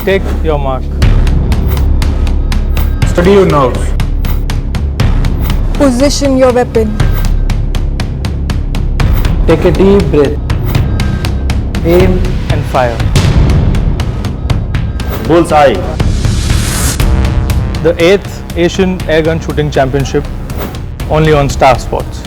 Take your mark. Study your nerves. Position your weapon. Take a deep breath. Aim And fire. Bullseye. The 8th Asian Airgun Shooting Championship, only on Star Sports.